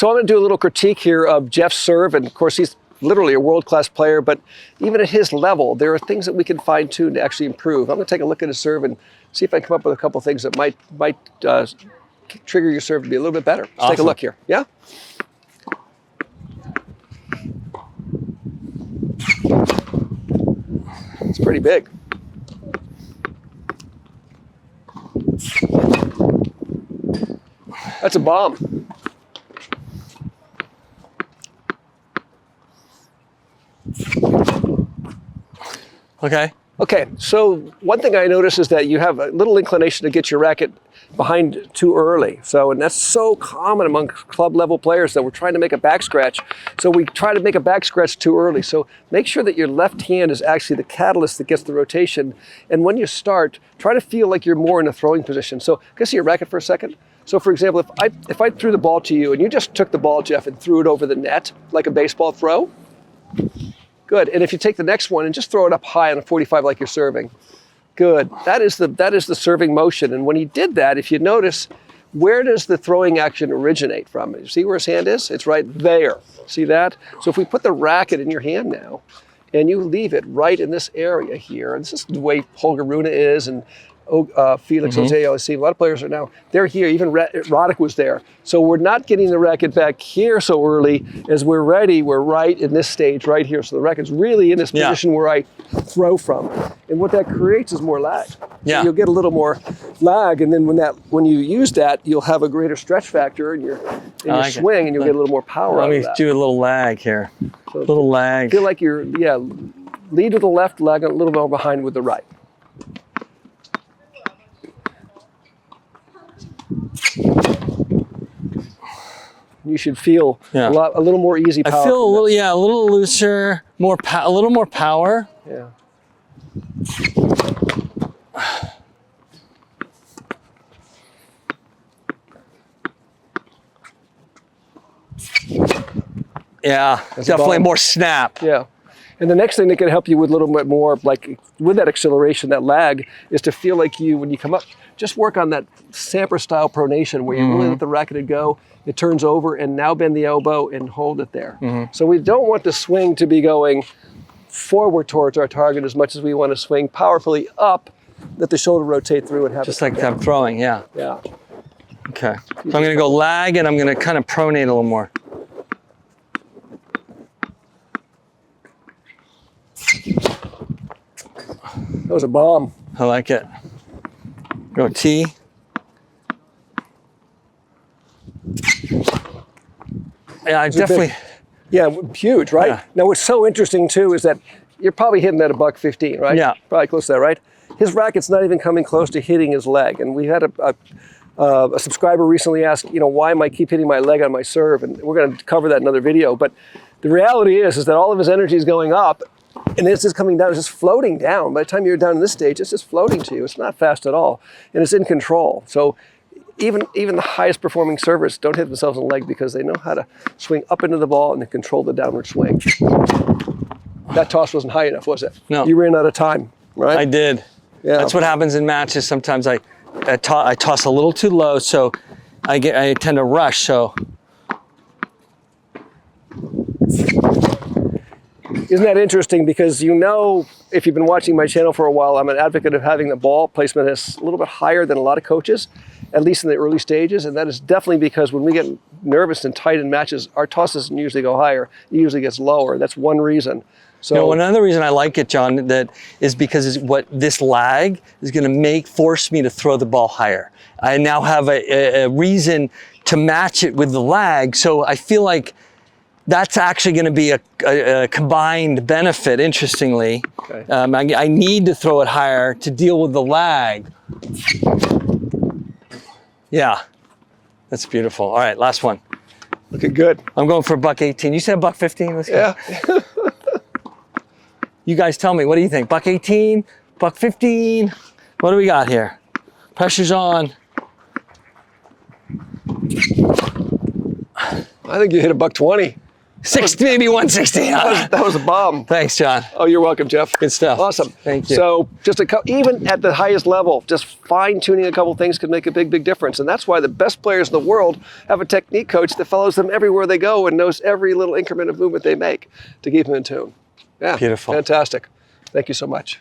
So I'm going to do a little critique here of Jeff's serve, and of course he's literally a world-class player, but even at his level, there are things that we can fine-tune to actually improve. I'm going to take a look at his serve and see if I can come up with a couple things that might trigger your serve to be a little bit better. Let's take a look here. Yeah? It's pretty big. That's a bomb. Okay. Okay, so one thing I notice is that you have a little inclination to get your racket behind too early. And that's so common among club level players that we're trying to make a back scratch. So we try to make a back scratch too early. So make sure that your left hand is actually the catalyst that gets the rotation. And when you start, try to feel like you're more in a throwing position. So can I see your racket for a second? So for example, if I threw the ball to you and you just took the ball, Jeff, and threw it over the net like a baseball throw, good. And if you take the next one and just throw it up high on a 45 like you're serving, good. That is the serving motion. And when he did that, if you notice, where does the throwing action originate from? You see where his hand is? It's right there. See that? So if we put the racket in your hand now, and you leave it right in this area here, and this is the way Holger Rune is, and Felix Ozeo, I see a lot of players are now, they're here, even Roddick was there. So we're not getting the racket back here so early. As we're ready, we're right in this stage right here. So the racket's really in this position where I throw from. And what that creates is more lag. Yeah. So you'll get a little more lag, and then when you use that, you'll have a greater stretch factor in your swing, and you'll get a little more power out of that. Let me do a little lag here. So a little lag. Feel like you're, lead with the left, lag a little more behind with the right. You should feel a little more easy power. I feel a little looser, a little more power. Yeah. Yeah, that's definitely more snap. Yeah. And the next thing that can help you with a little bit more, like with that acceleration, that lag, is to feel like when you come up, just work on that Samper style pronation where you really let the racket go, it turns over, and now bend the elbow and hold it there. So we don't want the swing to be going forward towards our target as much as we want to swing powerfully up, let the shoulder rotate through and have just like I'm throwing, yeah. Okay, so I'm going to go lag, and I'm going to kind of pronate a little more. That was a bomb. I like it. Go T. Yeah, I definitely. Yeah, huge, right? Yeah. Now, what's so interesting too is that you're probably hitting that $115, right? Yeah. Probably close to that, right? His racket's not even coming close to hitting his leg. And we had a subscriber recently ask, why am I keep hitting my leg on my serve? And we're going to cover that in another video. But the reality is that all of his energy is going up, and it's just coming down, it's just floating down. By the time you're down in this stage, it's just floating to you. It's not fast at all, and it's in control. So even the highest performing servers don't hit themselves in the leg because they know how to swing up into the ball and then control the downward swing. That toss wasn't high enough, was it? No. You ran out of time, right? I did. Yeah. That's what happens in matches. Sometimes I toss a little too low, so I tend to rush. So. Isn't that interesting? Because if you've been watching my channel for a while, I'm an advocate of having the ball placement that's a little bit higher than a lot of coaches, at least in the early stages. And that is definitely because when we get nervous and tight in matches, our toss doesn't usually go higher. It usually gets lower. That's one reason. So another reason I like it, John, that is because what this lag is going to force me to throw the ball higher. I now have a reason to match it with the lag. So I feel like that's actually going to be a combined benefit, interestingly. Okay. I need to throw it higher to deal with the lag. Yeah, that's beautiful. All right, last one. Looking good. I'm going for $118. You said $115? Let's go. Yeah. You guys tell me, what do you think? $118, $115? What do we got here? Pressure's on. I think you hit $120. maybe 160. That was a bomb. Thanks, John. Oh, you're welcome, Jeff. Good stuff. Awesome. Thank you. So just even at the highest level, just fine tuning a couple things could make a big, big difference. And that's why the best players in the world have a technique coach that follows them everywhere they go and knows every little increment of movement they make to keep them in tune. Yeah. Beautiful. Fantastic. Thank you so much.